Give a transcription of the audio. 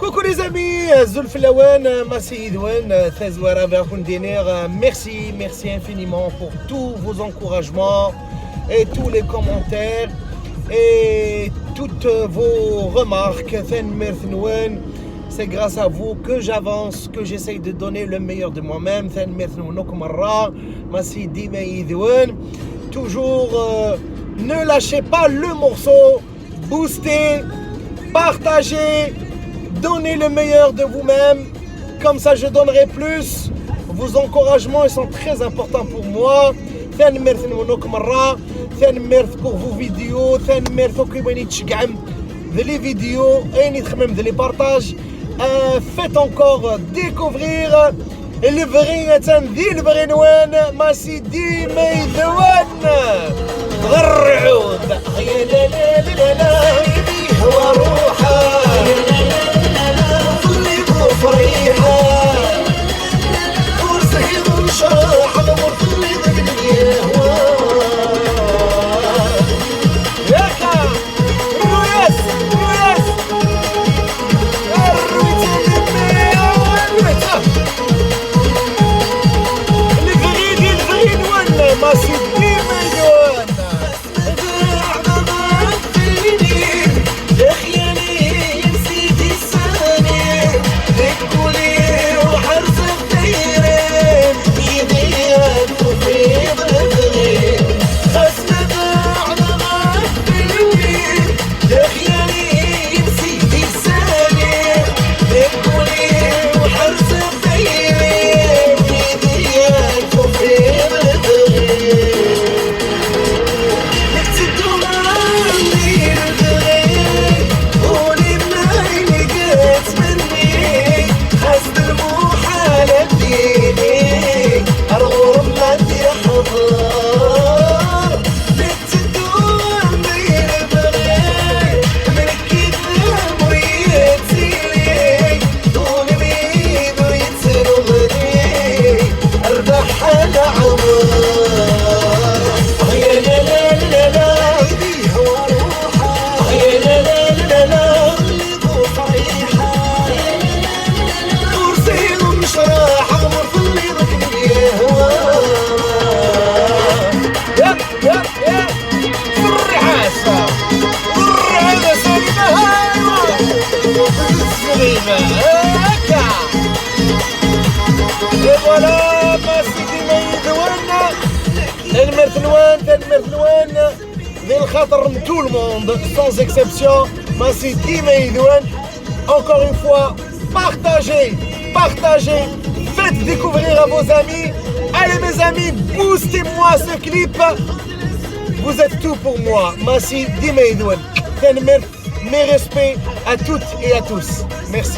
Coucou les amis, Zulf Lawan, Massi Idouane, Thazouara Verkundiner, merci infiniment pour tous vos encouragements et tous les commentaires et toutes vos remarques. C'est grâce à vous que j'avance, que j'essaye de donner le meilleur de moi-même. Toujours ne lâchez pas le morceau, boostez, partagez, donnez le meilleur de vous-même, comme ça je donnerai plus. Vos encouragements ils sont très importants pour moi. Pour vos vidéos, les vidéos et les partages. Faites encore découvrir le vrai Nouane, Massi Dime Idouane. غرعود يا لا لا لا لا هو روحه ظلي بفريحه ورزقي ومشاح الامور ظلي ضمني ياك رويس الفريد ولا ماسي ديما Et voilà, Massi Dime Idouane, المرثنوان للخاطر من tout le monde, sans exception, Massi Dime Idouane. Encore une fois, partagez, faites découvrir à vos amis. Allez mes amis, boostez-moi ce clip. Vous êtes tout pour moi, Massi Dime Idouane. Mes respects à toutes et à tous. Merci.